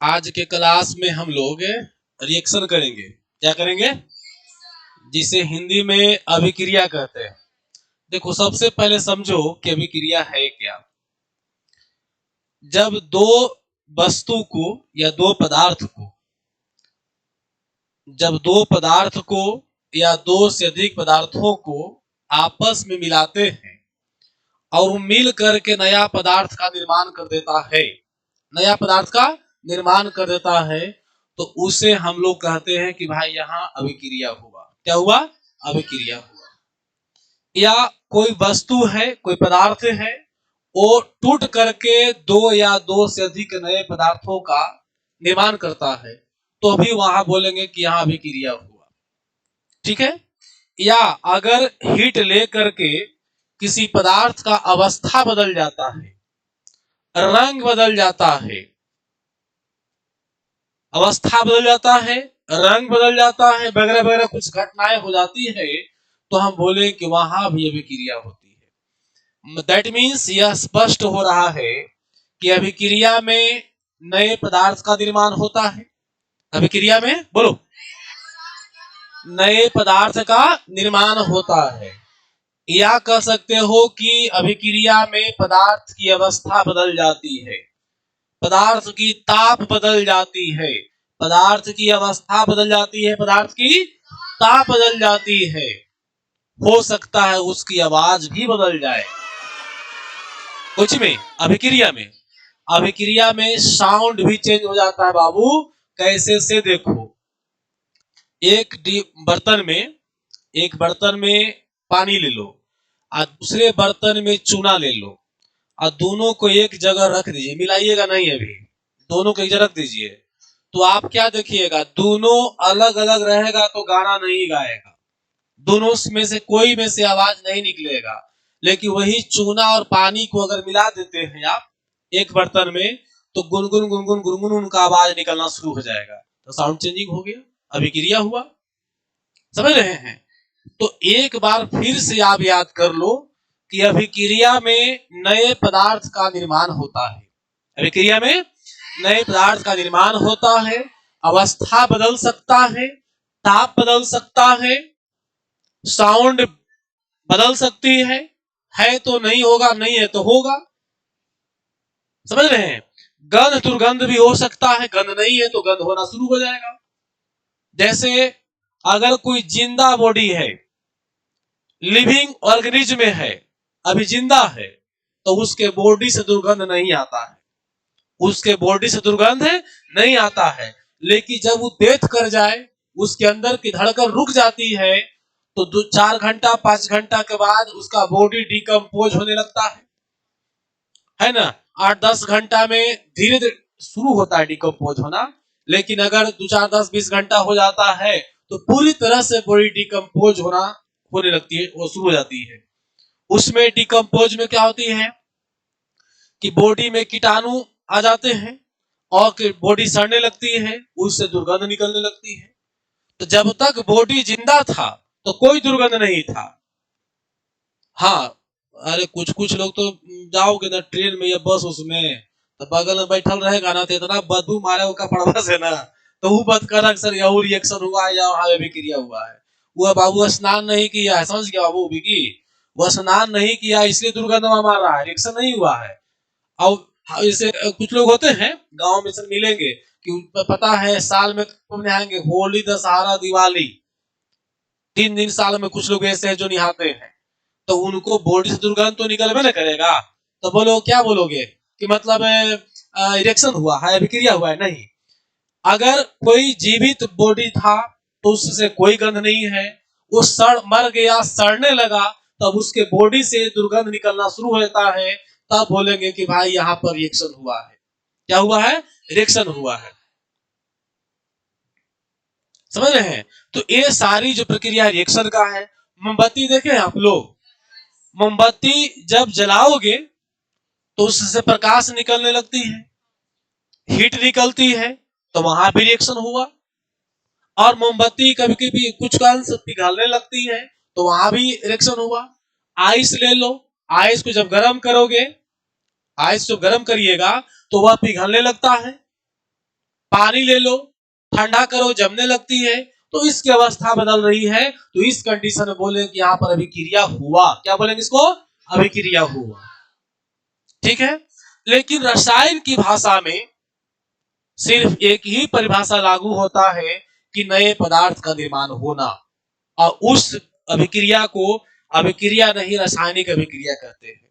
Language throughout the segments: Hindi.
आज के क्लास में हम लोग रिएक्शन करेंगे। क्या करेंगे? जिसे हिंदी में अभिक्रिया कहते हैं। देखो, सबसे पहले समझो कि अभिक्रिया है क्या। जब दो वस्तु को या दो पदार्थ को या दो से अधिक पदार्थों को आपस में मिलाते हैं और वो मिल करके नया पदार्थ का निर्माण कर देता है, तो उसे हम लोग कहते हैं कि भाई यहाँ अभिक्रिया हुआ। क्या हुआ? अभिक्रिया हुआ। या कोई वस्तु है, कोई पदार्थ है, वो टूट करके दो या दो से अधिक नए पदार्थों का निर्माण करता है, तो अभी वहां बोलेंगे कि यहाँ अभिक्रिया हुआ। ठीक है? या अगर हीट लेकर के किसी पदार्थ का अवस्था बदल जाता है, रंग बदल जाता है, अवस्था बदल जाता है, रंग बदल जाता है, वगैरह वगैरह कुछ घटनाएं हो जाती है, तो हम बोले कि वहां भी अभिक्रिया होती है। दैट मीन्स यह स्पष्ट हो रहा है कि अभिक्रिया में नए पदार्थ का निर्माण होता है। अभिक्रिया में बोलो, नए पदार्थ का निर्माण होता है। या कह सकते हो कि अभिक्रिया में पदार्थ की अवस्था बदल जाती है, पदार्थ की ताप बदल जाती है, पदार्थ की अवस्था बदल जाती है, पदार्थ की ताप बदल जाती है। हो सकता है उसकी आवाज भी बदल जाए। कुछ में अभिक्रिया में साउंड भी चेंज हो जाता है बाबू। कैसे से देखो, एक बर्तन में पानी ले लो और दूसरे बर्तन में चूना ले लो और दोनों को एक जगह रख दीजिए, मिलाइएगा नहीं, अभी दोनों को एक जगह रख दीजिए, तो आप क्या देखिएगा, दोनों अलग अलग रहेगा तो गाना नहीं गाएगा, दोनों में से कोई में से आवाज नहीं निकलेगा। लेकिन वही चूना और पानी को अगर मिला देते हैं आप एक बर्तन में, तो गुनगुन गुनगुन गुनगुन उनका आवाज निकलना शुरू हो जाएगा, तो साउंड चेंजिंग हो गया, अभिक्रिया हुआ। समझ रहे हैं? तो एक बार फिर से आप याद कर लो कि अभिक्रिया में नए पदार्थ का निर्माण होता है। अभिक्रिया में नए पदार्थ का निर्माण होता है, अवस्था बदल सकता है, ताप बदल सकता है, साउंड बदल सकती है तो नहीं होगा, नहीं है तो होगा। समझ रहे हैं? गंध दुर्गंध भी हो सकता है, गंध नहीं है तो गंध होना शुरू हो जाएगा। जैसे अगर कोई जिंदा बॉडी है, लिविंग ऑर्गेनिज्म में है, अभी जिंदा है, तो उसके बॉडी से दुर्गंध नहीं आता है, उसके बॉडी से दुर्गंध नहीं आता है। लेकिन जब वो डेथ कर जाए, उसके अंदर की धड़कन रुक जाती है, तो 4 घंटा 5 घंटा के बाद उसका बॉडी डिकम्पोज होने लगता है ना। 8-10 घंटा में धीरे धीरे शुरू होता है डिकम्पोज होना, लेकिन अगर 2-4-10-20 घंटा हो जाता है तो पूरी तरह से बॉडी डिकम्पोज होने लगती है, वो शुरू हो जाती है। उसमें डिकम्पोज में क्या होती है कि बॉडी में कीटाणु आ जाते हैं और बॉडी सड़ने लगती है, उससे दुर्गंध निकलने लगती है। तो जब तक बॉडी जिंदा था तो कोई दुर्गंध नहीं था। हाँ, अरे कुछ लोग तो जाओगे ना ट्रेन में या बस, उसमें तो बगल में बैठल रहेगा ना, तो इतना बदबू मारे वो कपड़ा से ना, तो वो बद कर सर यह रिएक्शन हुआ है या वहां अभिक्रिया हुआ है। वो बाबू स्नान नहीं किया है, समझ गया बाबू बिकी, वो स्नान नहीं किया इसलिए दुर्गंध मार रहा है, रिएक्शन नहीं हुआ है। और जैसे कुछ लोग होते हैं गांव में से मिलेंगे कि पता है साल में नहाएंगे, होली, दशहरा, दिवाली, 3 दिन साल में कुछ लोग ऐसे हैं जो नहाते हैं, तो उनको बॉडी से दुर्गंध तो निकलबे ना करेगा। तो बोलो, क्या बोलोगे कि मतलब इरेक्शन हुआ है, अभिक्रिया हुआ है? नहीं। अगर कोई जीवित बॉडी था तो उससे कोई गंध नहीं है, वो मर गया, सड़ने लगा, तब उसके बॉडी से दुर्गंध निकलना शुरू हो जाता है, तब बोलेंगे कि भाई यहाँ पर रिएक्शन हुआ है। क्या हुआ है? रिएक्शन हुआ है। समझ रहे हैं? तो ये सारी जो प्रक्रिया रिएक्शन का है। मोमबत्ती देखे आप लोग, मोमबत्ती जब जलाओगे तो उससे प्रकाश निकलने लगती है, हीट निकलती है, तो वहां भी रिएक्शन हुआ। और मोमबत्ती कभी कभी कुछ अंश पिघलने लगती है, तो वहां भी रिएक्शन हुआ। आइस ले लो, आइस को जब गर्म करोगे, आइस जो गर्म करिएगा तो वह पिघलने लगता है, पानी ले लो, ठंडा करो, जमने लगती है, तो इसकी अवस्था बदल रही है। तो इस कंडीशन में बोले कि यहाँ पर अभिक्रिया हुआ। क्या बोलेंगे इसको? अभिक्रिया हुआ। ठीक है। लेकिन रसायन की भाषा में सिर्फ एक ही परिभाषा लागू होता है कि नए पदार्थ का निर्माण होना, और उस अभिक्रिया को अभिक्रिया नहीं रासायनिक अभिक्रिया कहते हैं।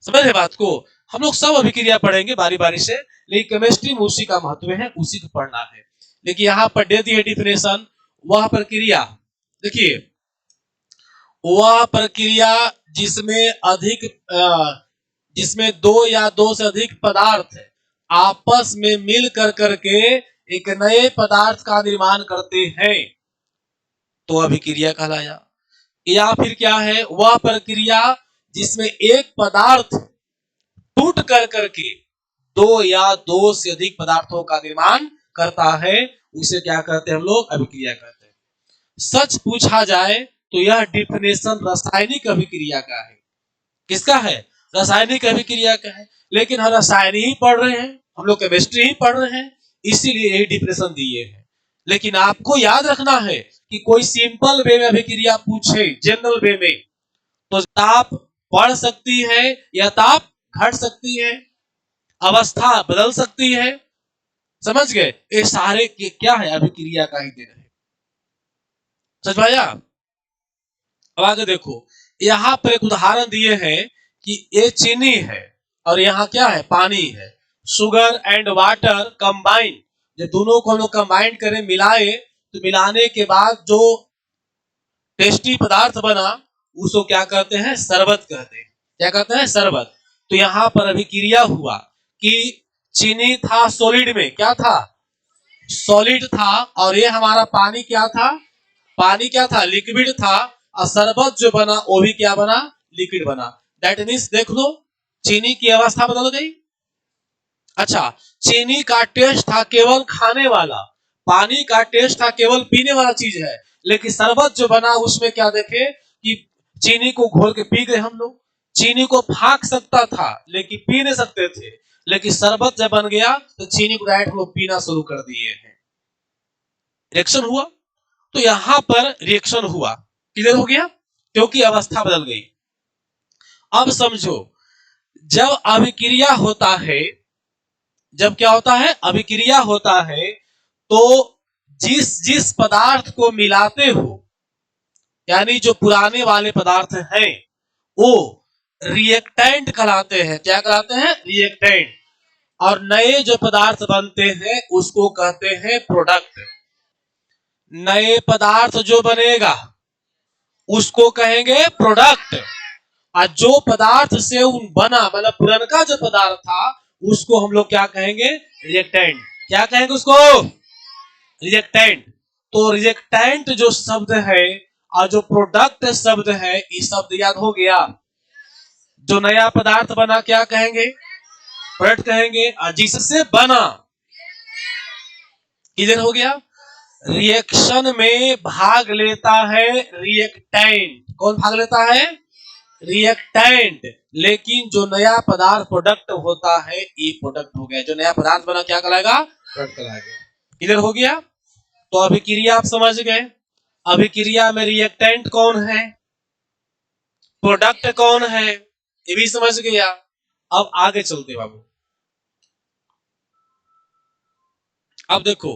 समझ रहे बात को? हम लोग सब अभिक्रिया पढ़ेंगे बारी बारी से, लेकिन केमिस्ट्री में उसी का महत्व है, उसी को पढ़ना है। लेकिन यहाँ पर दे दिए डिफिनेशन, वह प्रक्रिया, देखिए, वह प्रक्रिया जिसमें जिसमें दो या दो से अधिक पदार्थ आपस में मिल कर करके एक नए पदार्थ का निर्माण करते हैं, तो अभिक्रिया कहलाया। या फिर क्या है? वह प्रक्रिया जिसमें एक पदार्थ टूट कर करके दो या दो से अधिक पदार्थों का निर्माण करता है, उसे क्या कहते हैं हम लोग? अभिक्रिया कहते हैं। सच पूछा जाए तो यह डिफिनेशन रासायनिक अभिक्रिया का है। किसका है? रासायनिक अभिक्रिया का है। लेकिन हम रसायन ही पढ़ रहे हैं, हम लोग केमिस्ट्री ही पढ़ रहे हैं, इसीलिए यही डिफिनेशन दिए हैं। लेकिन आपको याद रखना है कि कोई सिंपल वे में अभिक्रिया पूछे, जनरल वे में, तो ताप बढ़ सकती है या ताप घट सकती है, अवस्था बदल सकती है। समझ गए? ये सारे क्या है? अभिक्रिया का ही देना है। समझ पाया? अब आगे देखो, यहां पर एक उदाहरण दिए हैं कि ये चीनी है और यहाँ क्या है? पानी है। शुगर एंड वाटर कंबाइन, जब दोनों को हम लोग कंबाइन करें, मिलाए, तो मिलाने के बाद जो टेस्टी पदार्थ बना, उसको क्या कहते हैं? शरबत कहते हैं। क्या कहते हैं? शरबत। तो यहाँ पर अभिक्रिया हुआ कि चीनी था सॉलिड में, क्या था? सॉलिड था, और ये हमारा पानी क्या था? पानी क्या था? लिक्विड था। और शरबत जो बना वो भी क्या बना? लिक्विड बना। दैट मीन्स देख लो, चीनी की अवस्था बदल गई। अच्छा, चीनी का टेस्ट था केवल खाने वाला, पानी का टेस्ट था केवल पीने वाला चीज है। लेकिन शरबत जो बना उसमें क्या देखे कि चीनी को घोल के पी गए हम लोग। चीनी को फाक सकता था लेकिन पी नहीं सकते थे, लेकिन शरबत जब बन गया तो चीनी को डायरेक्ट लोग पीना शुरू कर दिए हैं। रिएक्शन हुआ। तो यहां पर रिएक्शन हुआ, क्लियर हो गया, क्योंकि अवस्था बदल गई। अब समझो, जब अभिक्रिया होता है, जब क्या होता है? अभिक्रिया होता है, तो जिस जिस पदार्थ को मिलाते हो, यानी जो पुराने वाले पदार्थ हैं, वो रिएक्टेंट कहलाते हैं। क्या कहलाते हैं? रिएक्टेंट। और नए जो पदार्थ बनते हैं उसको कहते हैं प्रोडक्ट। नए पदार्थ जो बनेगा उसको कहेंगे प्रोडक्ट, और जो पदार्थ से बना, मतलब पुराना जो पदार्थ था, उसको हम लोग क्या कहेंगे? रिएक्टेंट। क्या कहेंगे उसको? रिएक्टेंट। तो रिएक्टेंट जो शब्द है और जो प्रोडक्ट शब्द है, ये शब्द याद हो गया। जो नया पदार्थ बना क्या कहेंगे? प्रोडक्ट कहेंगे, और जिससे बना, किधर हो गया? रिएक्शन में भाग लेता है रिएक्टेंट। कौन भाग लेता है? रिएक्टेंट। लेकिन जो नया पदार्थ प्रोडक्ट होता है, ये प्रोडक्ट हो गया। जो नया पदार्थ बना क्या कहलाएगा? प्रोडक्ट कहलाएगा। क्लियर हो गया? तो अभिक्रिया आप समझ गए। अभिक्रिया में रिएक्टेंट कौन है, प्रोडक्ट कौन है, ये भी समझ गया। अब आगे चलते बाबू। अब देखो,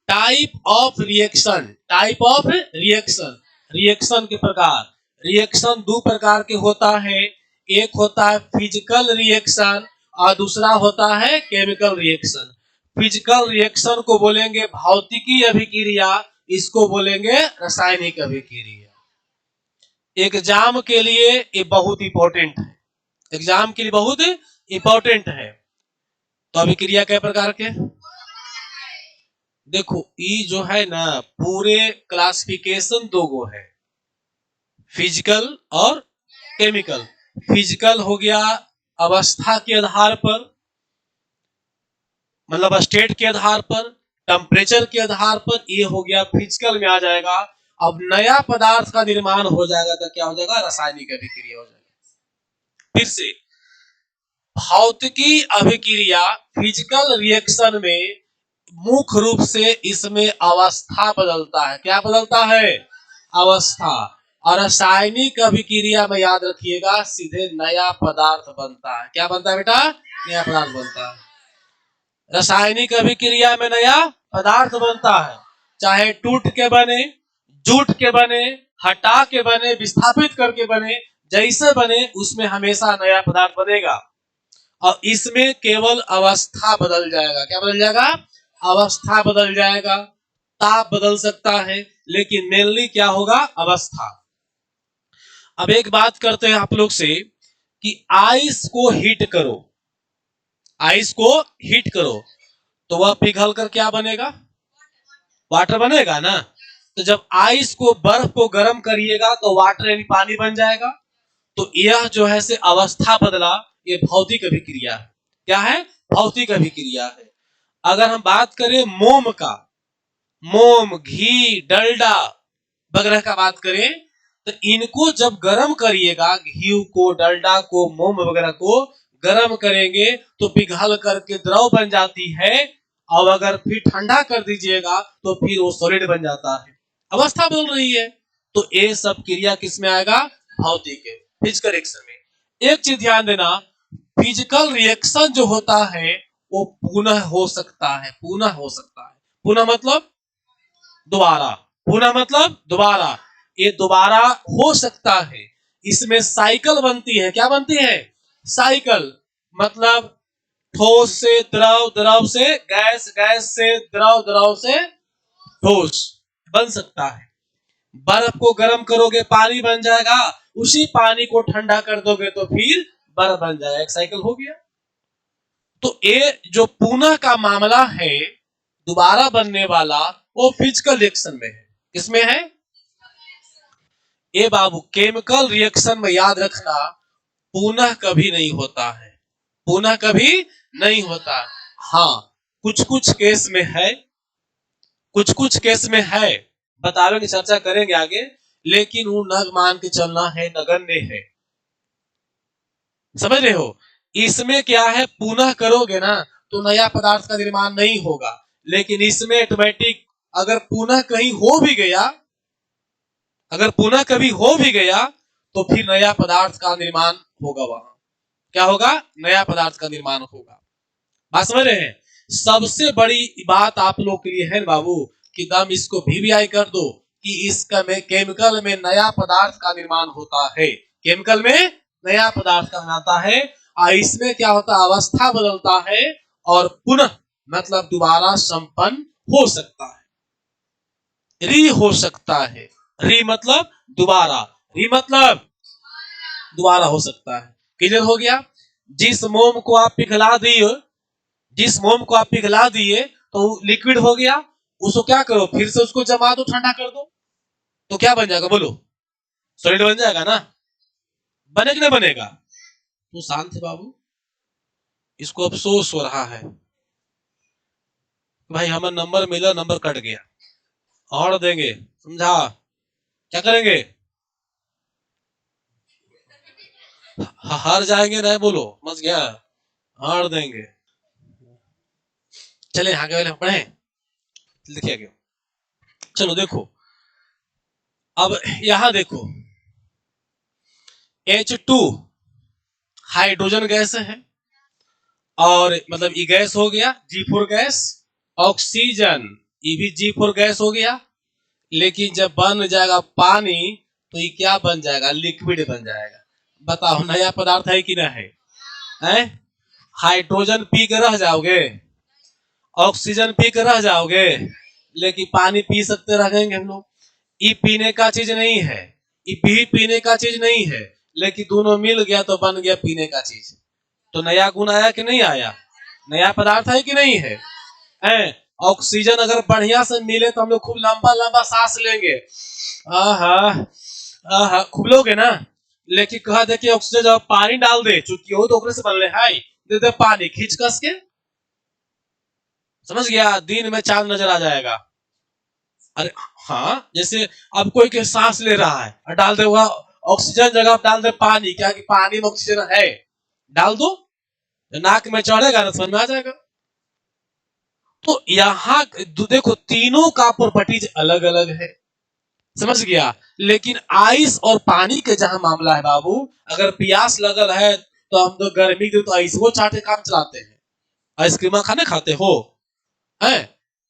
type of reaction. Type of reaction, reaction के प्रकार। रिएक्शन दो प्रकार के होता है। एक होता है फिजिकल रिएक्शन और दूसरा होता है केमिकल रिएक्शन। फिजिकल रिएक्शन को बोलेंगे भौतिकी अभिक्रिया, इसको बोलेंगे रासायनिक अभिक्रिया। एग्जाम के लिए ये बहुत इंपॉर्टेंट है, एग्जाम के लिए बहुत इंपॉर्टेंट है। तो अभिक्रिया कई प्रकार के? देखो, ये जो है ना, पूरे क्लासिफिकेशन दो गो है, फिजिकल और केमिकल। फिजिकल हो गया अवस्था के आधार पर, मतलब स्टेट के आधार पर, टेम्परेचर के आधार पर, ये हो गया फिजिकल में आ जाएगा। अब नया पदार्थ का निर्माण हो जाएगा तो क्या हो जाएगा? रासायनिक अभिक्रिया हो जाएगा। फिर से, भौतिकी अभिक्रिया फिजिकल रिएक्शन में मुख्य रूप से इसमें अवस्था बदलता है। क्या बदलता है? अवस्था। और रासायनिक अभिक्रिया में याद रखिएगा सीधे नया पदार्थ बनता है। क्या बनता है बेटा? नया पदार्थ बनता है। रासायनिक अभिक्रिया में नया पदार्थ बनता है, चाहे टूट के बने, जुट के बने, हटा के बने, विस्थापित करके बने, जैसे बने उसमें हमेशा नया पदार्थ बनेगा। और इसमें केवल अवस्था बदल जाएगा। क्या बदल जाएगा? अवस्था बदल जाएगा। ताप बदल सकता है, लेकिन मेनली क्या होगा? अवस्था। अब एक बात करते हैं आप लोग से कि आइस को हीट करो, आइस को हीट करो तो वह पिघल कर क्या बनेगा? वाटर बनेगा ना। तो जब आइस को, बर्फ को गर्म करिएगा तो वाटर यानी पानी बन जाएगा। तो यह जो है से अवस्था बदला, ये भौतिक अभिक्रिया है। क्या है? भौतिक अभिक्रिया है। अगर हम बात करें मोम का, मोम, घी, डलडा वगैरह का बात करें, तो इनको जब गर्म करिएगा, घी को, डलडा को, मोम वगैरह को गर्म करेंगे तो पिघल करके द्रव बन जाती है। और अगर फिर ठंडा कर दीजिएगा तो फिर वो सॉलिड बन जाता है। अवस्था बदल रही है। तो ये सब क्रिया किस में आएगा? भौतिक है, फिजिकल रिएक्शन में। एक चीज ध्यान देना, फिजिकल रिएक्शन जो होता है वो पुनः हो सकता है। पुनः हो सकता है। पुनः मतलब दोबारा। पुनः मतलब दोबारा। ये दोबारा हो सकता है। इसमें साइकिल बनती है। क्या बनती है? साइकिल। मतलब ठोस से द्रव, द्रव से गैस, गैस से द्रव, द्रव से ठोस बन सकता है। बर्फ को गर्म करोगे पानी बन जाएगा, उसी पानी को ठंडा कर दोगे तो फिर बर्फ बन जाएगा। एक साइकिल हो गया। तो ये जो पुनः का मामला है, दोबारा बनने वाला, वो फिजिकल रिएक्शन में है। किसमें है? ए बाबू, केमिकल रिएक्शन में याद रखना, पुनः कभी नहीं होता है। पुनः कभी नहीं होता। हाँ, कुछ कुछ केस में है, कुछ कुछ केस में है, बतावे की चर्चा करेंगे आगे, लेकिन वो नग मान के चलना है, नगण्य है। समझ रहे हो? इसमें क्या है, पुनः करोगे ना तो नया पदार्थ का निर्माण नहीं होगा। लेकिन इसमें ऑटोमेटिक अगर पुनः कहीं हो भी गया, अगर पुनः कभी हो भी गया तो फिर नया पदार्थ का निर्माण होगा। वहां क्या होगा? नया पदार्थ का निर्माण होगा। बात समझ रहे हैं? सबसे बड़ी बात आप लोग के लिए है बाबू कि दम इसको VVI कर दो कि इसका में केमिकल में नया पदार्थ का निर्माण होता है। केमिकल में नया पदार्थ का बनाता है। और इसमें क्या होता है? अवस्था बदलता है और पुनः मतलब दोबारा संपन्न हो सकता है। री हो सकता है। री मतलब दोबारा, री मतलब दोबारा हो सकता है। क्लियर हो गया? जिस मोम को आप पिघला दिए, जिस मोम को आप पिघला दिए तो लिक्विड हो गया, उसको क्या करो? फिर से उसको जमा दो, ठंडा कर दो, तो क्या बन जाएगा? बोलो, सॉलिड बन जाएगा ना। बने कि नहीं बनेगा? तो शांत है बाबू, इसको अफसोस हो रहा है भाई हमारा नंबर मिला, नंबर कट गया, और देंगे, समझा? क्या करेंगे? हार जाएंगे नहीं, बोलो, समझ गया? हार देंगे। चले आगे वाले पढ़े, लिखिए आगे। चलो देखो, अब यहां देखो, H2 हाइड्रोजन गैस है, और मतलब ये गैस हो गया G4 गैस। ऑक्सीजन, ये भी G4 गैस हो गया। लेकिन जब बन जाएगा पानी तो ये क्या बन जाएगा? लिक्विड बन जाएगा। बताओ, नया पदार्थ है कि नहीं है? हाइड्रोजन पी के रह जाओगे, ऑक्सीजन पी के रह जाओगे, लेकिन पानी पी सकते रहेंगे हम लोग। ये पीने का चीज नहीं है, ये भी पीने का चीज नहीं है, लेकिन दोनों मिल गया तो बन गया पीने का चीज। तो नया गुण आया कि नहीं आया? नया पदार्थ है कि नहीं है? ऑक्सीजन अगर बढ़िया से मिले तो हम लोग खूब लंबा लंबा सांस लेंगे, आहा आहा, खूब लोगे ना। लेकिन कहा देखिए, ऑक्सीजन जब पानी डाल दे, चूंकि हो तो से बन रहे हाई, दे दे पानी खींच कस के, समझ गया? दिन में चांद नजर आ जाएगा। अरे हाँ, जैसे अब कोई के सांस ले रहा है और डाल दे हुआ ऑक्सीजन जगह डाल दे पानी, क्या कि पानी में ऑक्सीजन है, डाल दो, नाक में चढ़ेगा ना, समझ में आ जाएगा। तो यहाँ देखो तीनों का प्रॉपर्टीज अलग अलग है, समझ गया। लेकिन आइस और पानी के जहां मामला है बाबू, अगर प्यास लगल है तो हम तो गर्मी के तो आइस को चाटे काम चलाते हैं, आइसक्रीम खाने खाते हो है।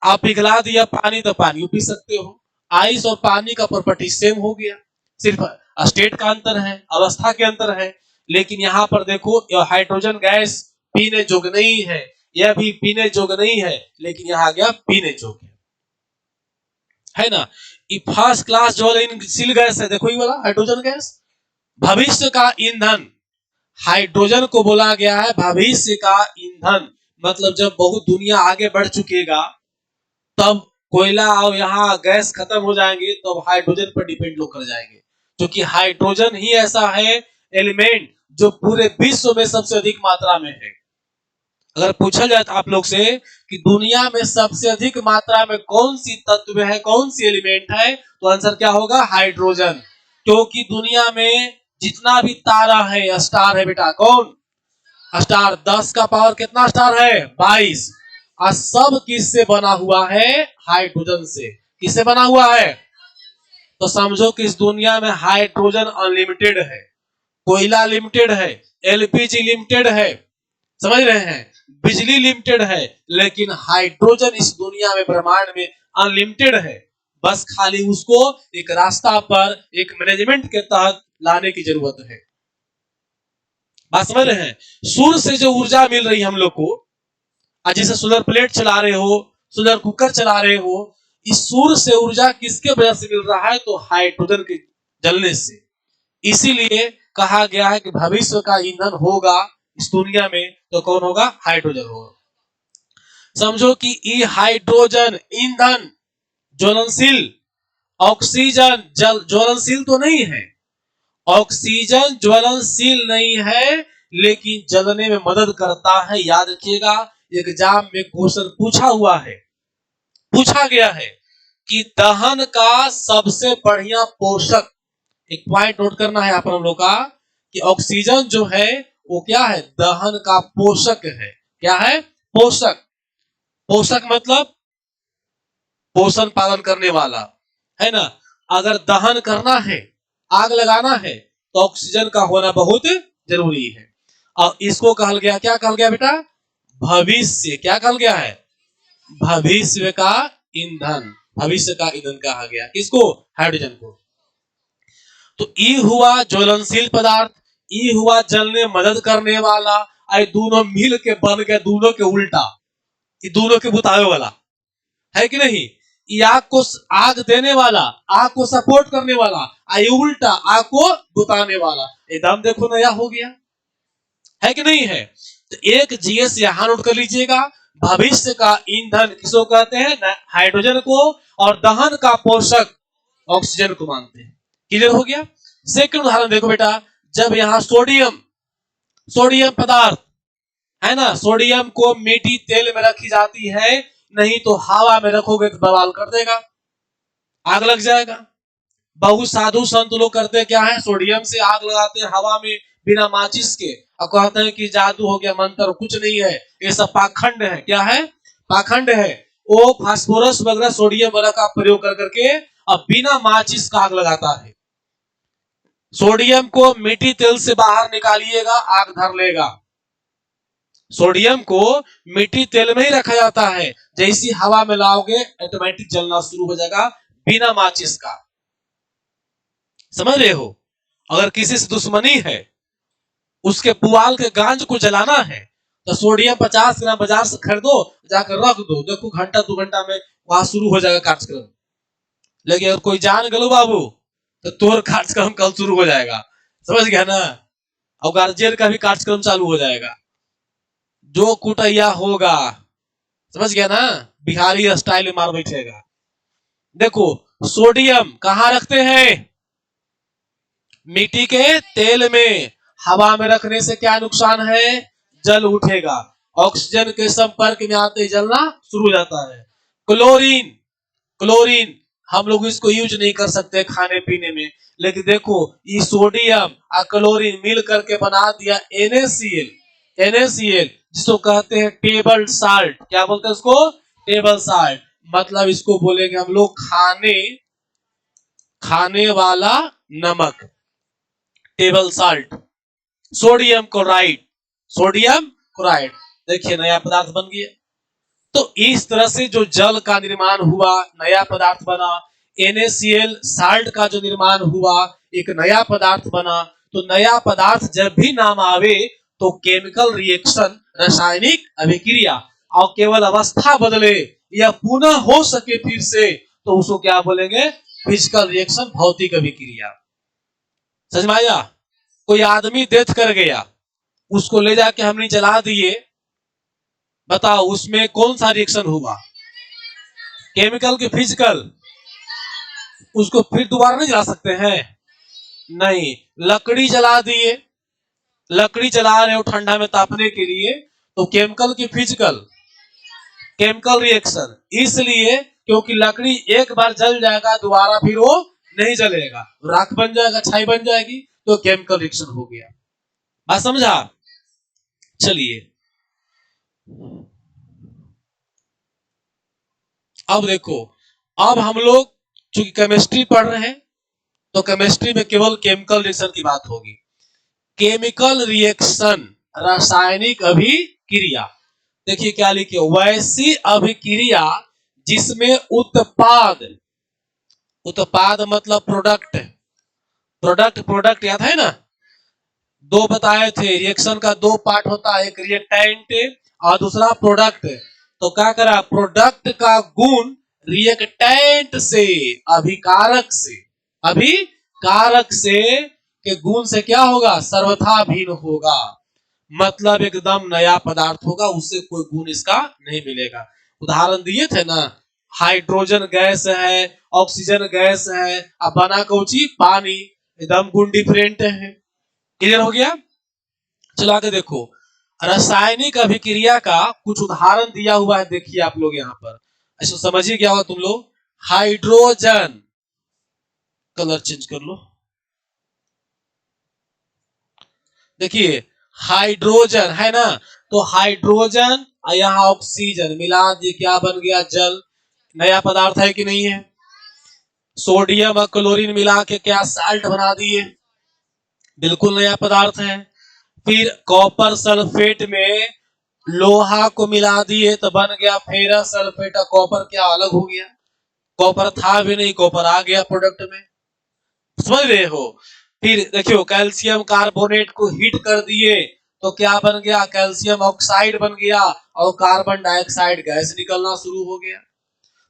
आप पिघला दिया पानी तो पानी पी सकते हो। आइस और पानी का प्रॉपर्टी सेम हो गया, सिर्फ स्टेट का अंतर है, अवस्था के अंतर है। लेकिन यहाँ पर देखो हाइड्रोजन गैस पीने जोग नहीं है, यह भी पीने जोग नहीं है, लेकिन यहाँ गया पीने जोग है ना। ये फर्स्ट क्लास ज्वलनशील गैस है, देखो ये वाला हाइड्रोजन गैस भविष्य का ईंधन। हाइड्रोजन को बोला गया है भविष्य का ईंधन, मतलब जब बहुत दुनिया आगे बढ़ चुकेगा तब कोयला और यहाँ गैस खत्म हो जाएंगे तो अब हाइड्रोजन पर डिपेंड लोग कर जाएंगे, क्योंकि हाइड्रोजन ही ऐसा है एलिमेंट जो पूरे विश्व में सबसे अधिक मात्रा में है। अगर पूछा जाए आप लोग से कि दुनिया में सबसे अधिक मात्रा में कौन सी तत्व है, कौन सी एलिमेंट है, तो आंसर क्या होगा? हाइड्रोजन। क्योंकि दुनिया में जितना भी तारा है, स्टार है बेटा, कौन स्टार, 10 का पावर कितना स्टार है? 22। और सब किससे बना हुआ है? हाइड्रोजन से। किससे बना हुआ है? तो समझो कि इस दुनिया में हाइड्रोजन अनलिमिटेड है, कोयला लिमिटेड है, एलपीजी लिमिटेड है, समझ रहे हैं, बिजली लिमिटेड है, लेकिन हाइड्रोजन इस दुनिया में ब्रह्मांड में अनलिमिटेड है। बस खाली उसको एक रास्ता पर एक मैनेजमेंट के तहत लाने की जरूरत है। बात समझ रहे हैं? सूर्य से जो ऊर्जा मिल रही है हम लोग को, जैसे सोलर प्लेट चला रहे हो, सोलर कुकर चला रहे हो, इस सूर्य से ऊर्जा किसके वजह से मिल रहा है? तो हाइड्रोजन के जलने से। इसीलिए कहा गया है कि भविष्य का ईंधन होगा इस दुनिया में तो कौन होगा? हाइड्रोजन होगा। समझो कि ये हाइड्रोजन ईंधन ज्वलनशील, ऑक्सीजन ज्वलनशील तो नहीं है, ऑक्सीजन ज्वलनशील नहीं है, लेकिन जलने में मदद करता है। याद रखिएगा, एग्जाम में क्वेश्चन पूछा हुआ है, पूछा गया है कि दहन का सबसे बढ़िया पोषक, एक पॉइंट नोट करना है आप हम लोग का कि ऑक्सीजन जो है वो क्या है? दहन का पोषक है। क्या है? पोषक। पोषक मतलब पोषण पालन करने वाला, है ना। अगर दहन करना है, आग लगाना है, तो ऑक्सीजन का होना बहुत जरूरी है। और इसको कहल गया, क्या कहल गया बेटा? भविष्य। क्या कहल गया है? भविष्य का ईंधन। भविष्य का ईंधन कहा गया किसको? हाइड्रोजन को। तो ई हुआ ज्वलनशील पदार्थ, ई हुआ जलने मदद करने वाला, आई दोनों मिल के बन गए दोनों के उल्टा, ये दोनों के बुतावे वाला, है कि नहीं? ये आग को आग देने वाला, आग को सपोर्ट करने वाला, आई उल्टा आग को बुताने वाला। एकदम देखो नया हो गया, है कि नहीं है? तो एक जीएस यहां नोट कर लीजिएगा, भविष्य का ईंधन किसको कहते हैं? हाइड्रोजन को, और दहन का पोषक ऑक्सीजन को मानते हैं। क्लियर हो गया? सेकंड उदाहरण देखो बेटा, जब यहां सोडियम, सोडियम पदार्थ है ना, सोडियम को मीठी तेल में रखी जाती है, नहीं तो हवा में रखोगे तो बवाल कर देगा, आग लग जाएगा। बहुत साधु संत लोग करते क्या है? सोडियम से आग लगाते हैं हवा में बिना माचिस के, और कहते हैं कि जादू हो गया, मंत्र। कुछ नहीं है, ये सब पाखंड है। क्या है? पाखंड है। वो फास्फोरस वगैरह सोडियम वगैरह का प्रयोग कर करके अब बिना माचिस का आग लगाता है। सोडियम को मीठी तेल से बाहर निकालिएगा, आग धर लेगा। सोडियम को मीठी तेल में ही रखा जाता है, जैसी हवा में लाओगे ऑटोमेटिक जलना शुरू हो जाएगा बिना माचिस का। समझ रहे हो? अगर किसी से दुश्मनी है, उसके पुआल के गांज को जलाना है, तो सोडियम 50 ग्राम बाजार से खरीदो, जाकर रख दो, देखो घंटा 2 घंटा में वहां शुरू हो जाएगा कार्यक्रम। लेकिन अगर कोई जान गलो बाबू, तो तोर कार्यक्रम कल शुरू हो जाएगा। समझ गया ना? और गार्जियन का भी कार्यक्रम चालू हो जाएगा, जो कुटैया होगा। समझ गया ना? बिहारी स्टाइल में मार बैठेगा। देखो सोडियम कहां रखते हैं? मिट्टी के तेल में। हवा में रखने से क्या नुकसान है? जल उठेगा, ऑक्सीजन के संपर्क में आते ही जलना शुरू हो जाता है। क्लोरीन, क्लोरीन हम लोग इसको यूज नहीं कर सकते खाने पीने में, लेकिन देखो ये सोडियम और क्लोरीन मिल करके बना दिया NaCl, NaCl जिसको कहते हैं टेबल साल्ट। क्या बोलते हैं उसको? टेबल साल्ट मतलब इसको बोलेंगे हम लोग खाने वाला नमक, टेबल साल्ट। सोडियम क्लोराइड देखिए नया पदार्थ बन गया। तो इस तरह से जो जल का निर्माण हुआ, नया पदार्थ बना। NaCl साल्ट का जो निर्माण हुआ, एक नया पदार्थ बना। तो नया पदार्थ जब भी नाम आवे तो केमिकल रिएक्शन, रासायनिक अभिक्रिया, और केवल अवस्था बदले या पुनः हो सके फिर से तो उसको क्या बोलेंगे? फिजिकल रिएक्शन, भौतिक अभिक्रिया। समझ में आया? कोई आदमी डेथ कर गया, उसको ले जाके हमने जला दिए, बताओ उसमें कौन सा रिएक्शन हुआ? केमिकल की फिजिकल? उसको फिर दोबारा नहीं जला सकते हैं? नहीं। लकड़ी जला दिए, लकड़ी जला रहे हो ठंडा में तापने के लिए, तो केमिकल की फिजिकल, केमिकल रिएक्शन। इसलिए क्योंकि लकड़ी एक बार जल जाएगा दोबारा फिर वो नहीं जलेगा, राख बन जाएगा, छाई बन जाएगी, तो केमिकल रिएक्शन हो गया। बात समझा? चलिए अब देखो, अब हम लोग चूंकि केमिस्ट्री पढ़ रहे हैं तो केमिस्ट्री में केवल केमिकल रिएक्शन की बात होगी। केमिकल रिएक्शन, रासायनिक अभिक्रिया। देखिए क्या लिखे, वैसी अभिक्रिया जिसमें उत्पाद मतलब प्रोडक्ट याद है ना? दो बताए थे, रिएक्शन का दो पार्ट होता है, एक रिएक्टेंट और दूसरा प्रोडक्ट। तो क्या करा, प्रोडक्ट का गुण रिएक्टेंट से, अभिकारक से के गुण से क्या होगा? सर्वथा भिन्न होगा। मतलब एकदम नया पदार्थ होगा, उससे कोई गुण इसका नहीं मिलेगा। उदाहरण दिए थे ना, हाइड्रोजन गैस है, ऑक्सीजन गैस है, अब बना कौची? पानी, एकदम गुण डिफरेंट है। क्लियर हो गया? चलो आगे देखो, रासायनिक अभिक्रिया का कुछ उदाहरण दिया हुआ है, देखिए आप लोग यहाँ पर, ऐसा समझिए क्या होगा तुम लोग। हाइड्रोजन, कलर चेंज कर लो, देखिए हाइड्रोजन है ना, तो हाइड्रोजन यहाँ ऑक्सीजन मिला दिए, क्या बन गया? जल। नया पदार्थ है कि नहीं है? सोडियम और क्लोरीन मिला के क्या साल्ट बना दिए? बिल्कुल नया पदार्थ है। फिर कॉपर सल्फेट में लोहा को मिला दिए तो बन गया फेरस सल्फेट, कॉपर क्या अलग हो गया? कॉपर था भी नहीं, कॉपर आ गया प्रोडक्ट में। समझ रहे हो? फिर देखियो कैल्शियम कार्बोनेट को हीट कर दिए तो क्या बन गया? कैल्शियम ऑक्साइड बन गया और कार्बन डाइऑक्साइड गैस निकलना शुरू हो गया।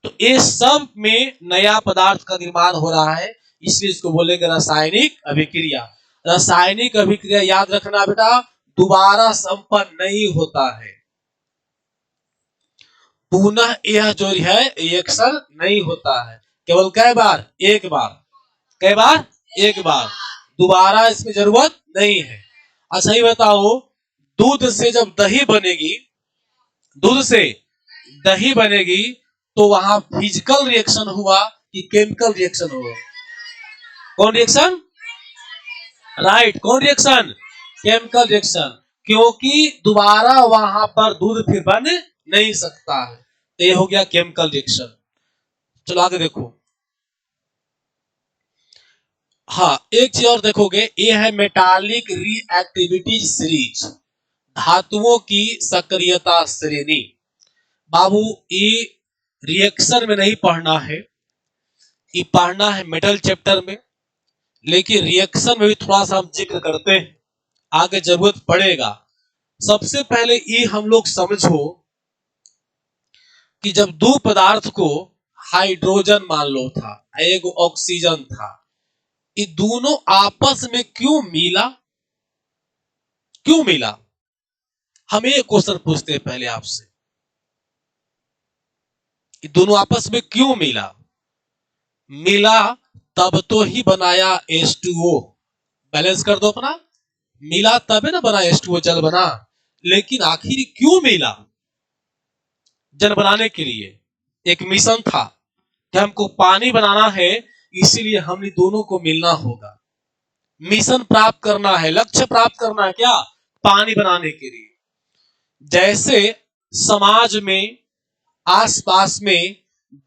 तो ये सब में नया पदार्थ का निर्माण हो रहा है, इसलिए इसको बोलेंगे रासायनिक अभिक्रिया। रासायनिक अभिक्रिया याद रखना बेटा, दोबारा संपन्न नहीं होता है, पुनः यह जो है रिएक्शन नहीं होता है, केवल कै बार? एक बार। कै बार? एक बार, दोबारा इसमें जरूरत नहीं है। अच्छा ही बताओ, दूध से जब दही बनेगी, दूध से दही बनेगी तो वहां फिजिकल रिएक्शन हुआ कि केमिकल रिएक्शन हुआ? कौन रिएक्शन? राइट, कौन रिएक्शन? केमिकल रिएक्शन, क्योंकि दोबारा वहां पर दूध फिर बन नहीं सकता है, तो ये हो गया केमिकल रिएक्शन। चलो आगे देखो। हाँ, एक चीज और देखोगे, ये है मेटालिक रिएक्टिविटी सीरीज, धातुओं की सक्रियता श्रेणी। बाबू ये रिएक्शन में नहीं पढ़ना है, ये पढ़ना है मेटल चैप्टर में, लेकिन रिएक्शन में भी थोड़ा सा हम जिक्र करते हैं, आगे जरूरत पड़ेगा। सबसे पहले ये हम लोग समझो कि जब दो पदार्थ को, हाइड्रोजन मान लो था, एक ऑक्सीजन था, ये दोनों आपस में क्यों मिला? क्यों मिला? हम एक क्वेश्चन पूछते हैं पहले आपसे, ये दोनों आपस में क्यों मिला? मिला तब तो ही बनाया H2O। बैलेंस कर दो अपना, मिला तब है ना बना H2O, जल बना। लेकिन आखिर क्यों मिला? जल बनाने के लिए एक मिशन था कि हमको पानी बनाना है, इसीलिए हमने दोनों को मिलना होगा। मिशन प्राप्त करना है, लक्ष्य प्राप्त करना है, क्या? पानी बनाने के लिए। जैसे समाज में आसपास में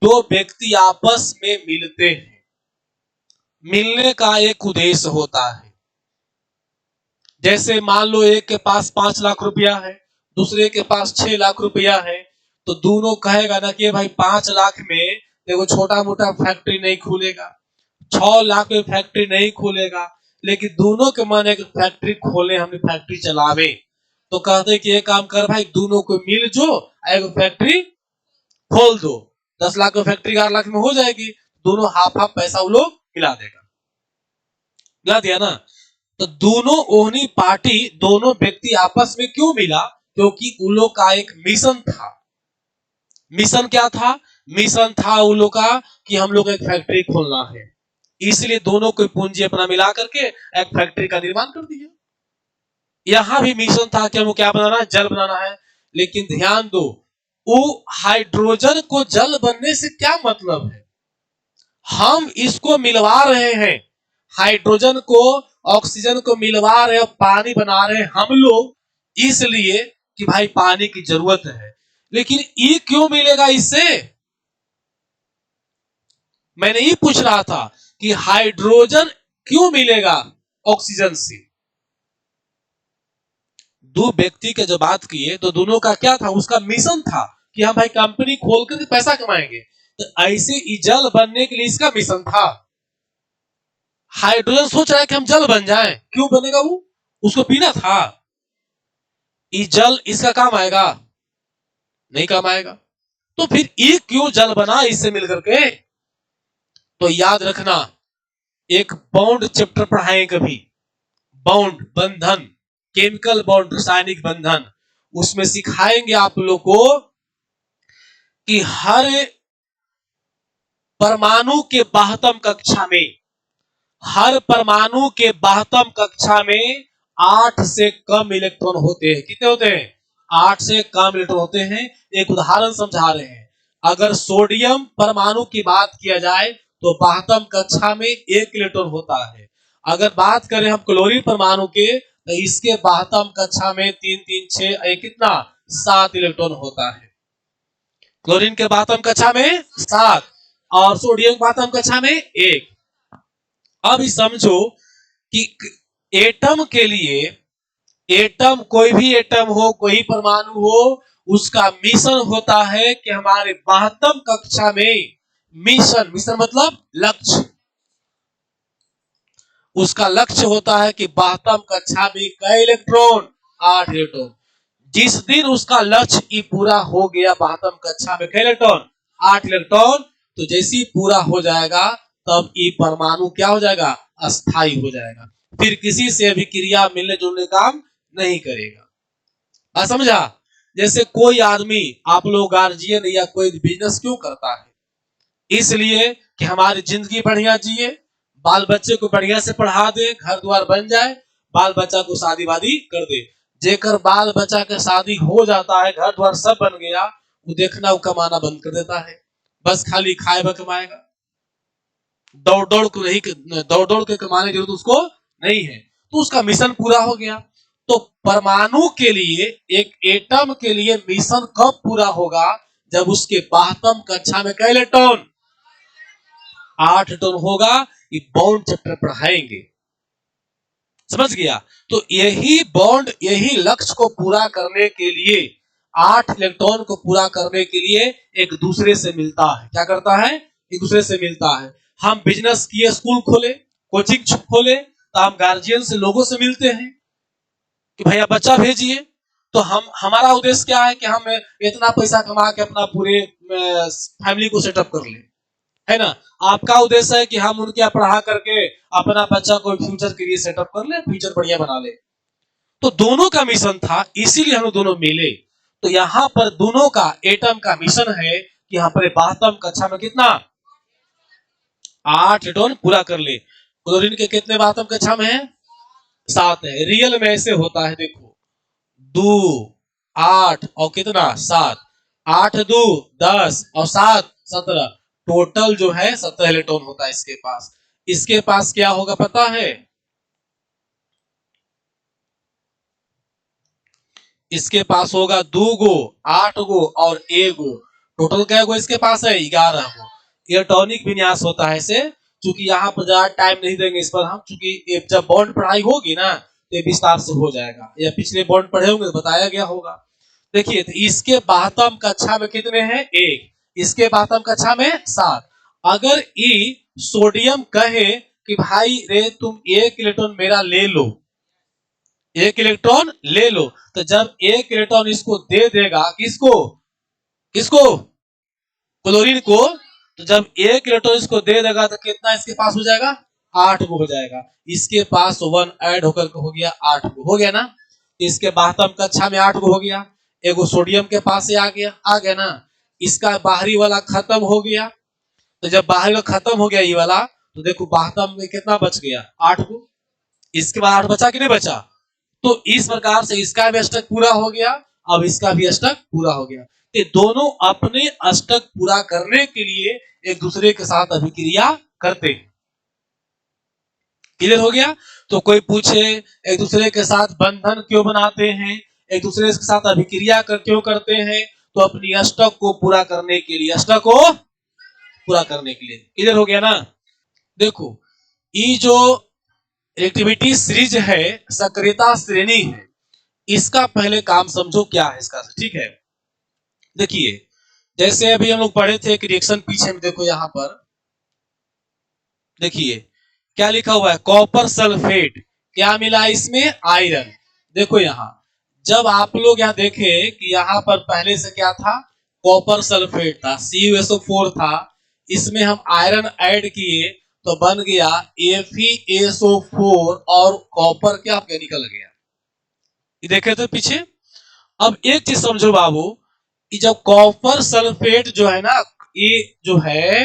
दो व्यक्ति आपस में मिलते हैं, मिलने का एक उद्देश्य होता है। जैसे मान लो एक के पास 5 लाख रुपया है, दूसरे के पास 6 लाख रुपया है, तो दोनों कहेगा ना कि भाई 5 लाख में देखो छोटा मोटा फैक्ट्री नहीं खुलेगा, 6 लाख में फैक्ट्री नहीं खुलेगा, लेकिन दोनों के मन एक फैक्ट्री खोले, हमें फैक्ट्री चलावे। तो कहते कि एक काम कर भाई, दोनों को मिल जो एक फैक्ट्री खोल दो, 10 लाख में फैक्ट्री 8 लाख में हो जाएगी, दोनों हाफ हाफ पैसा वो लोग मिला देगा। मिला दिया ना। तो दोनों ओहनी पार्टी, दोनों व्यक्ति आपस में क्यों मिला? क्योंकि उन लोग का एक मिशन था। मिशन क्या था? मिशन था उन लोग का कि हम लोग एक फैक्ट्री खोलना है, इसलिए दोनों को पूंजी अपना मिला करके एक फैक्ट्री का निर्माण कर दिया। यहां भी मिशन था कि हमको क्या बनाना है? जल बनाना है। लेकिन ध्यान दो, वो हाइड्रोजन को जल बनने से क्या मतलब है? हम इसको मिलवा रहे हैं, हाइड्रोजन को ऑक्सीजन को मिलवा रहे हैं, पानी बना रहे हैं हम लोग, इसलिए कि भाई पानी की जरूरत है। लेकिन ये क्यों मिलेगा इससे? मैंने ये पूछ रहा था कि हाइड्रोजन क्यों मिलेगा ऑक्सीजन से? दो व्यक्ति के जो बात किए तो दोनों का क्या था? उसका मिशन था कि हम भाई कंपनी खोल कर पैसा कमाएंगे। तो ऐसे ही जल बनने के लिए इसका मिशन था। हाइड्रोजन सोच रहा है कि हम जल बन जाएं, क्यों बनेगा? वो उसको पीना था। ये जल इसका काम आएगा? नहीं काम आएगा। तो फिर ये क्यों जल बना इससे मिलकर के? तो याद रखना, एक बॉन्ड चैप्टर पढ़ाएं कभी, बॉन्ड बंधन, केमिकल बॉन्ड रासायनिक बंधन, उसमें सिखाएंगे आप लोग को कि हर परमाणु के 72 कक्षा में, हर परमाणु के 72 कक्षा में 8 से कम इलेक्ट्रॉन होते हैं। कितने होते हैं? 8 से कम इलेक्ट्रॉन होते हैं। एक उदाहरण समझा रहे हैं। अगर सोडियम परमाणु की बात किया जाए तो 72 कक्षा में 1 इलेक्ट्रॉन होता है। अगर बात करें हम क्लोरीन परमाणु के, तो इसके 72 कक्षा में 3 3 6 कितना 7 इलेक्ट्रॉन होता है। क्लोरीन के 72 कक्षा में 7 और सोडियम के 72 कक्षा में 1। अब समझो कि एटम के लिए, एटम कोई भी एटम हो, कोई परमाणु हो, उसका मिशन होता है कि हमारे 72 कक्षा में, मिशन, मिशन मतलब लक्ष्य, उसका लक्ष्य होता है कि 72 कक्षा में कई इलेक्ट्रॉन? 8 इलेक्ट्रॉन। जिस दिन उसका लक्ष्य ही पूरा हो गया, 72 कक्षा में कई इलेक्ट्रॉन? 8 इलेक्ट्रॉन, तो जैसे ही पूरा हो जाएगा तब ये परमाणु क्या हो जाएगा? अस्थाई हो जाएगा, फिर किसी से भी क्रिया मिलने जुलने काम नहीं करेगा। समझा? जैसे कोई आदमी, आप लोग गार्जियन या कोई बिजनेस क्यों करता है? इसलिए कि हमारी जिंदगी बढ़िया जिए, बाल बच्चे को बढ़िया से पढ़ा दे, घर द्वार बन जाए, बाल बच्चा को शादी वादी कर दे। जेकर बाल बच्चा के शादी हो जाता है, घर द्वार सब बन गया, वो देखना वो कमाना बंद कर देता है, बस खाली खाए व कमाएगा। दौड़ दौड़ को नहीं, दौड़ दौड़ के कमाने की जरूरत उसको नहीं है, तो उसका मिशन पूरा हो गया। तो परमाणु के लिए, एक एटम के लिए मिशन कब पूरा होगा? जब उसके 72 कक्षा में कई इलेक्ट्रॉन? 8 इलेक्ट्रॉन होगा। ये बॉन्ड चैप्टर पढ़ाएंगे, समझ गया? तो यही बॉन्ड, यही लक्ष्य को पूरा करने के लिए, 8 इलेक्ट्रॉन को पूरा करने के लिए एक दूसरे से मिलता है। क्या करता है? एक दूसरे से मिलता है। हम बिजनेस किए, स्कूल खोले, कोचिंग खोले, तो हम गार्जियन से, लोगों से मिलते हैं कि भैया बच्चा भेजिए। तो हमारा उद्देश्य क्या है कि हम इतना पैसा कमा के अपना पूरे फैमिली को सेटअप कर ले, है ना? आपका उद्देश्य है कि हम उनके यहाँ पढ़ा करके अपना बच्चा को फ्यूचर के लिए सेटअप कर ले, फ्यूचर बढ़िया बना ले। तो दोनों का मिशन था, इसीलिए हम दोनों मिले। तो यहाँ पर दोनों का, एटम का मिशन है कि यहाँ पर 72 कक्षा में कितना? 8 इलेक्ट्रॉन पूरा कर ले। क्लोरीन के कितने 72 कक्षा में है? 7 है। रियल में ऐसे होता है, देखो, 2 8 और कितना 7, 8 2 10 और 7 17, टोटल जो है 17 इलेक्ट्रॉन होता है इसके पास। इसके पास क्या होगा पता है? इसके पास होगा 2 गो, 8 गो और 1 गो, टोटल क्या गो इसके पास है 11 गो। इलेक्ट्रॉनिक विन्यास होता है इसे, चूंकि यहाँ पर ज्यादा टाइम नहीं देंगे इस पर हम, चूंकि जब बॉन्ड पढ़ाई होगी ना तो ये विस्तार से हो जाएगा, या पिछले बॉन्ड पढ़े होंगे तो बताया गया होगा। देखिए तो इसके 72 कक्षा में कितने हैं? 1। इसके 72 कक्षा में 7। अगर ई सोडियम कहे कि भाई रे तुम 1 इलेक्ट्रॉन मेरा ले लो, 1 इलेक्ट्रॉन ले लो, तो जब 1 इलेक्ट्रॉन इसको दे देगा, किसको? किसको? क्लोरीन को। तो जब 1 इलेक्ट्रॉन इसको दे देगा तो कितना इसके पास हो जाएगा? 8 गो हो जाएगा। इसके पास 1 ऐड होकर हो गया 8 गो, हो गया ना। इसके 72 कक्षा में 8 गो हो गया। एगो सोडियम के पास से आ गया ना। इसका बाहरी वाला खत्म हो गया, तो जब बाहरी वाला खत्म हो गया ये वाला, तो देखो 72 में कितना बच गया? 8 गो। इसके बाद 8 बचा कि नहीं बचा? तो इस प्रकार से इसका भी अष्टक पूरा हो गया, अब इसका भी अष्टक पूरा हो गया। ये दोनों अपने अष्टक पूरा करने के लिए एक दूसरे के साथ अभिक्रिया करते हैं। क्लियर हो गया? तो कोई पूछे एक दूसरे के साथ बंधन क्यों बनाते हैं, एक दूसरे के साथ अभिक्रिया क्यों करते हैं? तो अपनी अष्टक को पूरा करने के लिए, अष्टक को पूरा करने के लिए। क्लियर हो गया ना? देखो ये जो एक्टिविटी सीरीज है, सक्रियता श्रेणी है, इसका पहले काम समझो क्या है इसका, ठीक है? देखिए जैसे अभी हम लोग पढ़े थे कि रिएक्शन पीछे में देखो, यहां पर देखिए क्या लिखा हुआ है? Copper sulphate. क्या मिला इसमें? आयरन। देखो यहां जब आप लोग यहां देखे कि यहां पर पहले से क्या था? कॉपर सल्फेट था, CuSO4 था, इसमें हम आयरन ऐड किए तो बन गया FeSO4 और कॉपर क्या निकल गया। ये देखे थे पीछे। अब एक चीज समझो बाबू, कि जब कॉपर सल्फेट जो है ना, ये जो है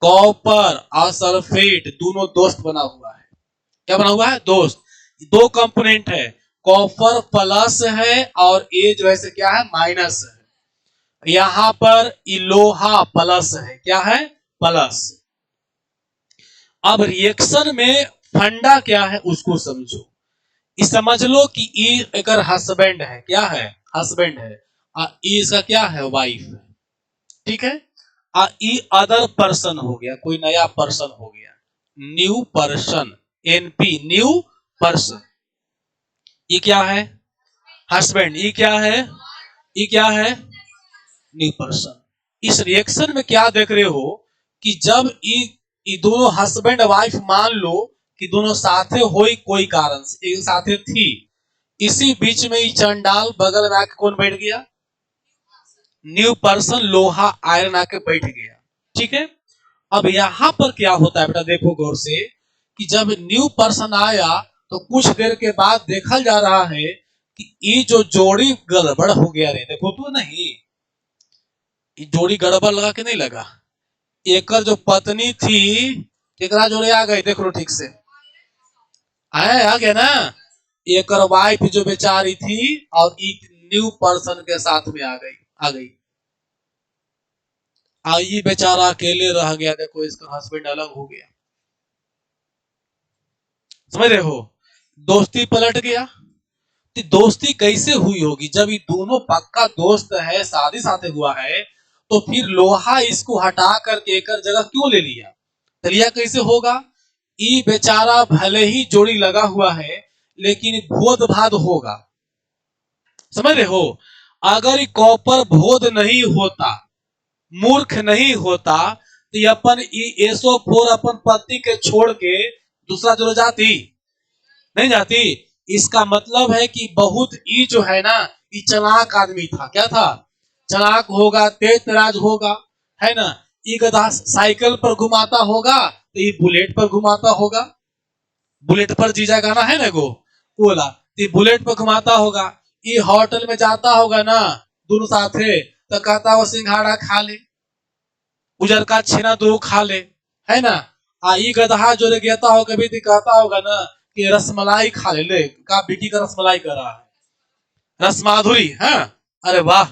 कॉपर और सल्फेट दोनों दोस्त बना हुआ है। क्या बना हुआ है? दोस्त। दो कंपोनेंट है, कॉपर प्लस है और ये जो है क्या है? माइनस है। यहां पर लोहा प्लस है। क्या है? प्लस। अब रिएक्शन में फंडा क्या है उसको समझो। इस समझ लो कि ई एक हस्बैंड है। क्या है? हस्बैंड है। ई इसका क्या है? वाइफ है। ठीक है? ई अदर पर्सन हो गया, कोई नया पर्सन हो गया, new person, NP new person. ये क्या है? हस्बैंड। ये क्या है? ये क्या है? New person. इस रिएक्शन में क्या देख रहे हो कि जब ये दोनों हस्बैंड वाइफ मान लो कि दोनों साथे हो कोई कारण से एक साथे थी, इसी बीच में ये चंडाल बगल में आके कौन बैठ गया? न्यू पर्सन लोहा आयरन आके बैठ गया। ठीक है? अब यहां पर क्या होता है बेटा, देखो गौर से कि जब न्यू पर्सन आया तो कुछ देर के बाद देखा जा रहा है कि ये जो जोड़ी गड़बड़ हो गया रे। देखो तो नहीं, ये जोड़ी गड़बड़ लगा कि नहीं लगा? एक जो पत्नी थी केकरा जोड़े आ गई, देख लो ठीक से। आ गया ना? एक वाइफ जो बेचारी थी और एक न्यू पर्सन के साथ में आ गई। ये बेचारा अकेले रह गया। देखो इसका हस्बैंड अलग हो गया। समझ रहे हो? दोस्ती पलट गया। तो दोस्ती कैसे हुई होगी? जब ये दोनों पक्का दोस्त है, शादी साथे हुआ है, तो फिर लोहा इसको हटा करके एक जगह क्यों ले लिया? तो लिया कैसे होगा? ये बेचारा भले ही जोड़ी लगा हुआ है लेकिन भोद भाद होगा। समझ रहे हो? अगर कॉपर भोद नहीं होता, मूर्ख नहीं होता, तो अपन SO4 अपन पति के छोड़ के दूसरा जोड़ जाती? नहीं जाती। इसका मतलब है कि बहुत ई जो है ना, ये चालाक आदमी था। क्या था? चालाक होगा, तेज तराज होगा, है ना? ये गधा साइकिल पर घुमाता होगा तो ये बुलेट पर घुमाता होगा। बुलेट पर जीजा गाना है ना गो, बोला ये बुलेट पर घुमाता होगा। ये होटल में जाता होगा ना दोनों साथे, तो कहता वो सिंघाड़ा खा ले, उजर का छेना दो खा ले, है ना? ये गधा जो रहता हो कभी कहता होगा ना कि रसमलाई खा ले का बिकी का रसमलाई कर रहा है, रसमाधुरी है। अरे वाह,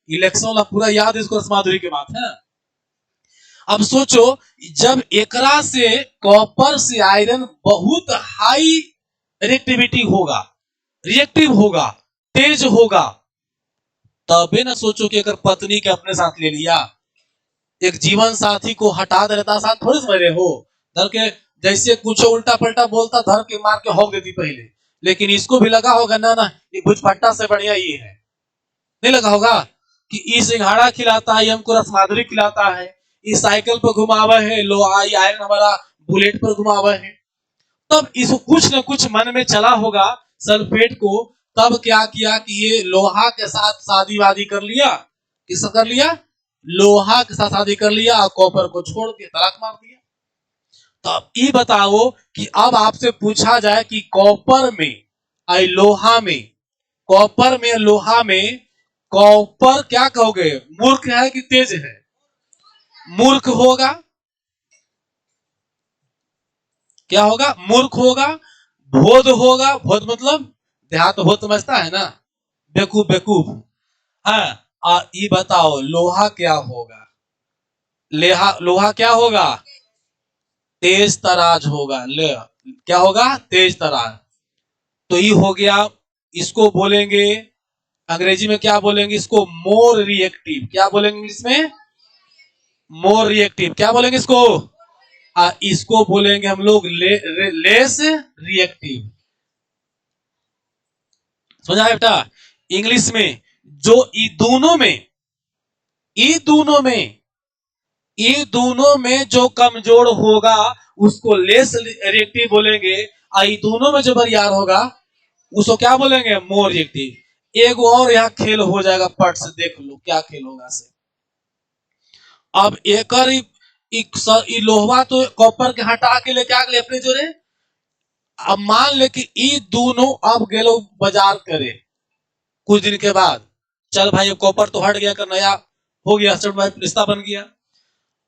इलेक्शन वाला पूरा याद है इसको, रसमाधुरी की बात है। अब सोचो जब एकरा से कॉपर से आयरन बहुत हाई रिएक्टिविटी होगा, रिएक्टिव होगा, तेज होगा, तबे ना सोचो कि अगर पत्नी के अपने साथ ले लिया, एक जीवन साथी को हटा दे रहता, आसान थोड़ी समझ रहे हो। धर के जैसे कुछ उल्टा पलटा बोलता, धर के मार के होक देती पहले, लेकिन इसको भी लगा होगा ना ना ये भुजभट्टा से बढ़िया ये है, नहीं लगा होगा कि ये सिंघाड़ा खिलाता है, हमको रसमाधुरी खिलाता है, इस साइकिल पर घुमावे है, लो आई आयरन हमारा बुलेट पर घुमावे है। तब इसको कुछ न कुछ मन में चला होगा सल्फेट को, तब क्या किया कि ये लोहा के साथ शादी वादी कर लिया। किस कर लिया? लोहा के साथ शादी कर लिया और कॉपर को छोड़ के तलाक मार दिया। तो अब ये बताओ कि अब आपसे पूछा जाए कि कॉपर में आई लोहा में, कॉपर में लोहा में, कॉपर क्या कहोगे, मूर्ख है कि तेज है? मूर्ख होगा। क्या होगा? मूर्ख होगा। भोद होगा। भोद मतलब देहात भोद समझता है ना, बेकूफ बेकूफ। हाँ, और ये बताओ लोहा क्या होगा? लोहा क्या होगा? तेज तराज होगा। क्या होगा? तेज तराज। तो ये हो गया। इसको बोलेंगे अंग्रेजी में, क्या बोलेंगे इसको? More reactive. क्या बोलेंगे इंग्लिश में? More reactive. क्या बोलेंगे इसको? इसको बोलेंगे हम लोग लेस रिएक्टिव। समझा बेटा? इंग्लिश में जो ई दोनों में, ई दोनों में, ई दोनों में जो कमजोर होगा उसको लेस रिएक्टिव बोलेंगे, और ई दोनों में जो बरियार होगा उसको क्या बोलेंगे? More reactive. एक और यहाँ खेल हो जाएगा, पट से देख लो क्या खेल होगा से। अब एक लोहा तो कॉपर के हटा के लेके आ गए अपने जोरे। अब मान ले कि ई दोनों अब गेलो बाजार करे कुछ दिन के बाद, चल भाई कॉपर तो हट गया, कर नया हो गया, रिश्ता बन गया।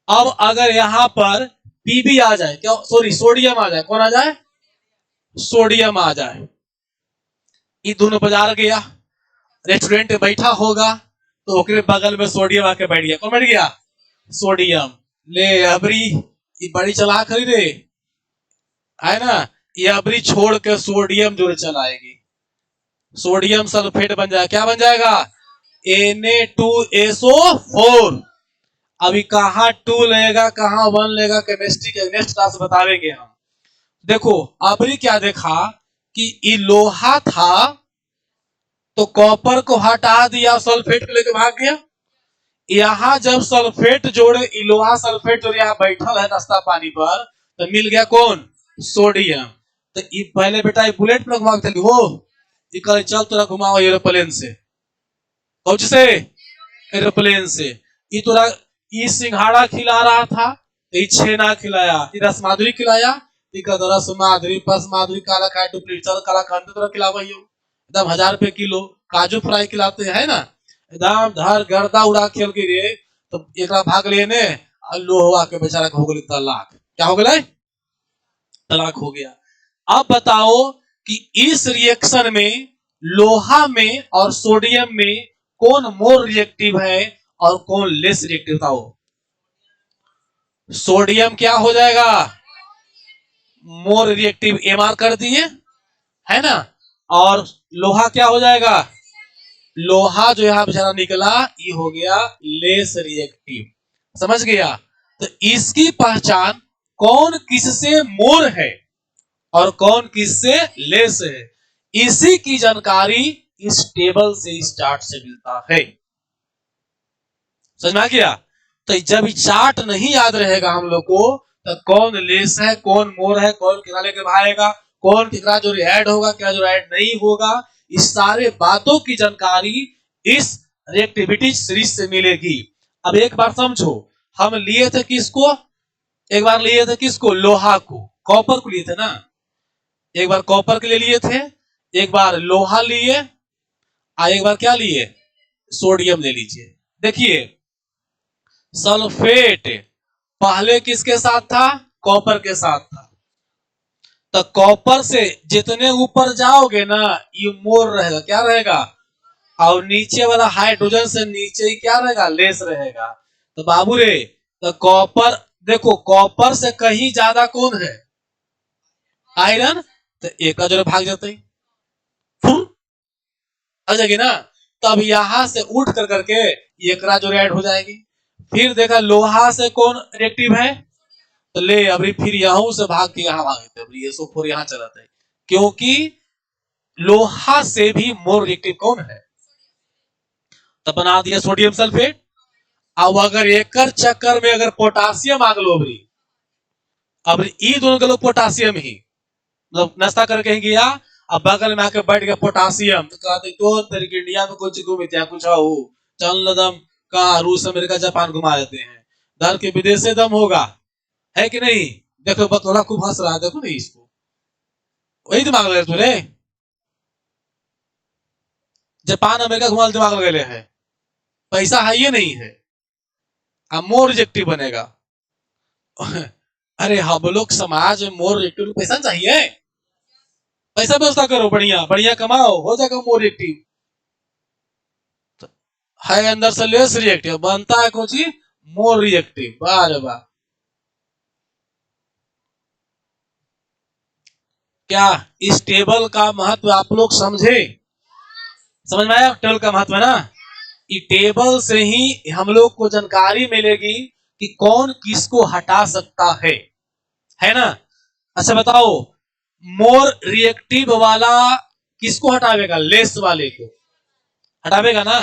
अब अगर यहां पर पीबी आ जाए, क्या सॉरी सोडियम आ जाए, कौन आ जाए? सोडियम आ जाए। ये दोनों बाजार गया, रेस्टोरेंट में बैठा होगा, तो ओकरे बगल में सोडियम आके बैठ गया। कौन बैठ गया? सोडियम। ले अबरी ये बड़ी चला खरीदे है ना, ये अबरी छोड़ के सोडियम जो चलाएगी, सोडियम सल्फेट बन जाएगा। क्या बन जाएगा? Na2SO4। अभी कहा 2 लेगा कहा 1 लेगा, केमिस्ट्री के नेक्स्ट क्लास बतावेंगे हम। देखो अबरी क्या देखा कि ये लोहा था तो कॉपर को हटा दिया, सल्फेट को लेकर भाग गया। यहां जब सल्फेट जोड़े, लोहा सल्फेट जोड़े, यहाँ बैठल है नाश्ता पानी पर, तो मिल गया कौन? सोडियम। तो ये पहले बेटा ये बुलेट पर घुमा चली हो, ये चल तोरा घुमाओ एरोप्लेन से। कौन से? एरोप्लेन से। ये तोरा ये सिंघाड़ा खिला रहा था, ये छेना खिलाया, ये रसमाधुरी खिलाया, रसमाधुरी पसमाधुरी काला खाए डुप्लीचर काला खंड तोरा खिलावा एकदम 1000 रुपए किलो। काजू फ्राई खिलाते हैं ना, एकदम धर गर्दा उड़ा खेल के रे, तो एक भाग लेने लोहा के बेचारा हो गए तलाक। क्या हो गए? तलाक हो गया। अब बताओ कि इस रिएक्शन में लोहा में और सोडियम में कौन मोर रिएक्टिव है और कौन लेस रिएक्टिव? बताओ। सोडियम क्या हो जाएगा? More reactive. एमआर कर दिए है ना। और लोहा क्या हो जाएगा? लोहा जो यहां बेचारा निकला ये हो गया लेस रिएक्टिव। समझ गया? तो इसकी पहचान कौन किससे मोर है और कौन किससे लेस है, इसी की जानकारी इस टेबल से, इस चार्ट से मिलता है। समझ में आ गया? तो जब चार्ट नहीं याद रहेगा हम लोग को, तो कौन लेस है कौन मोर है, कौन कितना लेकर भागेगा, कौन कितना जो ऐड होगा क्या जो ऐड नहीं होगा, इस सारे बातों की जानकारी इस रिएक्टिविटी सीरीज से मिलेगी। अब एक बार समझो, हम लिए थे किसको? एक बार लिए थे किसको? लोहा को, कॉपर को लिए थे ना। एक बार कॉपर के लिए थे, एक बार लोहा लिए, एक बार क्या लिए? सोडियम ले लीजिए। देखिए सल्फेट पहले किसके साथ था? कॉपर के साथ था। तो कॉपर से जितने ऊपर जाओगे ना ये मोर रहेगा। क्या रहेगा? और नीचे वाला हाइड्रोजन से नीचे ही क्या रहेगा? लेस रहेगा। तो बाबू रे, तो कॉपर देखो, कॉपर से कहीं ज्यादा कौन है? आयरन। तो एक का जो भाग जाते ही आ जाएगी ना। तब यहां से उठ कर करके ये एकरा जो ऐड हो जाएगी। फिर देखा लोहा से कौन रिएक्टिव है, तो ले अभी फिर यहां से भाग के यहाँ भागे थे, ये SO4 यहाँ चला था, क्योंकि लोहा से भी मोर रिएक्टिव कौन है, तब बना दिया सोडियम सल्फेट। अब अगर एक चक्कर में अगर पोटासियम आ गलो अब ई दोनों के लोग पोटासियम ही मतलब नाश्ता करके ही गया, अब बगल में आके बैठ गया पोटासियम, तो कहते तो तेरे इंडिया में कुछ घूमे क्या कुछ हो चल दम का रूस अमेरिका जापान घुमा देते हैं, धर के विदेश से दम होगा, है कि नहीं। देखो बतौला खूब हंस रहा है, देखो नहीं इसको, वही दिमाग लगे तुरे, जापान अमेरिका घुमा दिमाग लगे है, पैसा है ये नहीं है, अब मोर रिजेक्टिव बनेगा। अरे हम लोग समाज में मोर रिजेक्टिव पैसा चाहिए, पैसा व्यवस्था करो, बढ़िया बढ़िया कमाओ, हो जाएगा मोर रिएक्टिव। है अंदर से लेस रिएक्टिव, बनता है कुछ मोर रिएक्टिव। वाह रे वाह, क्या इस टेबल का महत्व आप लोग समझे, समझ में आया टेबल का महत्व ना। इस टेबल से ही हम लोग को जानकारी मिलेगी कि कौन किसको हटा सकता है ना। अच्छा बताओ, मोर रिएक्टिव वाला किसको हटावेगा, लेस वाले को हटावेगा ना।